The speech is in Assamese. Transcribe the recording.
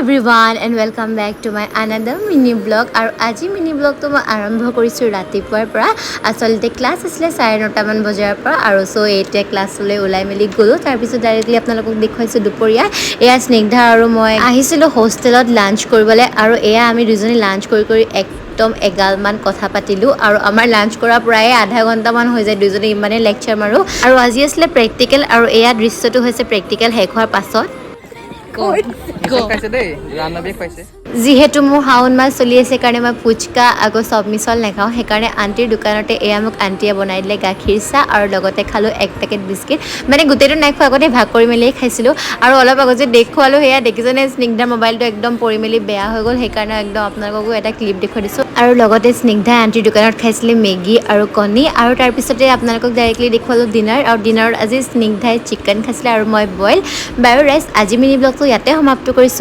everyone and welcome back to my another mini vlog আৰু আজি mini vlog তো মই আৰম্ভ কৰিছো ৰাতিপুৱাৰ পৰা আসলতে ক্লাছ আছিল 9:30 মান বজাৰ পৰা আৰু সো এতিয়া ক্লাছলৈ ওলাই মেলি গলো তাৰ পিছত ডাইৰেক্টলি আপোনালোকক দেখুৱাইছো দুপৰীয়া এয়া স্নিগ্ধা আৰু মই আহিছিলো হোষ্টেলত লাঞ্চ কৰিবলৈ আৰু এয়া আমি দুজনী লাঞ্চ কৰি একদম এগালমান কথা পাতিলো আৰু আমাৰ লাঞ্চ কৰা প্ৰায় আধা ঘণ্টা মান হৈ যায় দুজনী ইমানে লেকচাৰ মাৰো আৰু আজি আছিল প্ৰেক্টিকেল আৰু এয়া দৃশ্যটো হৈছে প্ৰেক্টিকেল শেষ হোৱাৰ পাছত যিহেতু মোৰ শাওন মাহ চলি আছে কাৰণে মই ফুচকা আকৌ চব মিছল নাখাওঁ সেইকাৰণে আণ্টিৰ দোকানতে এয়া মোক আণ্টিয়ে বনাই দিলে গাখীৰ চাহ আৰু লগতে খালোঁ 1 পেকেট বিস্কিট মানে গোটেইটো নাই খোৱা আগতে ভাগ কৰি মেলিয়ে খাইছিলোঁ আৰু অলপ আগত যে দেখুৱালোঁ সেয়া দেখিছেনে স্নিগ্ধাৰ মোবাইলটো একদম পৰি মেলি বেয়া হৈ গ'ল সেইকাৰণে একদম আপোনালোককো এটা ক্লিপ দেখুৱাই দিছোঁ আৰু লগতে স্নিগ্ধাই আণ্টিৰ দোকানত খাইছিলে মেগী আৰু কণী আৰু তাৰপিছতে আপোনালোকক ডাইৰেক্টলি দেখুৱালোঁ ডিনাৰ আৰু ডিনাৰত আজি স্নিগ্ধাই চিকেন খাইছিলে আৰু মই বইল বাৰু ৰাইজ আজি মিনি ব্লগটো ইয়াতে সমাপ্ত কৰিছোঁ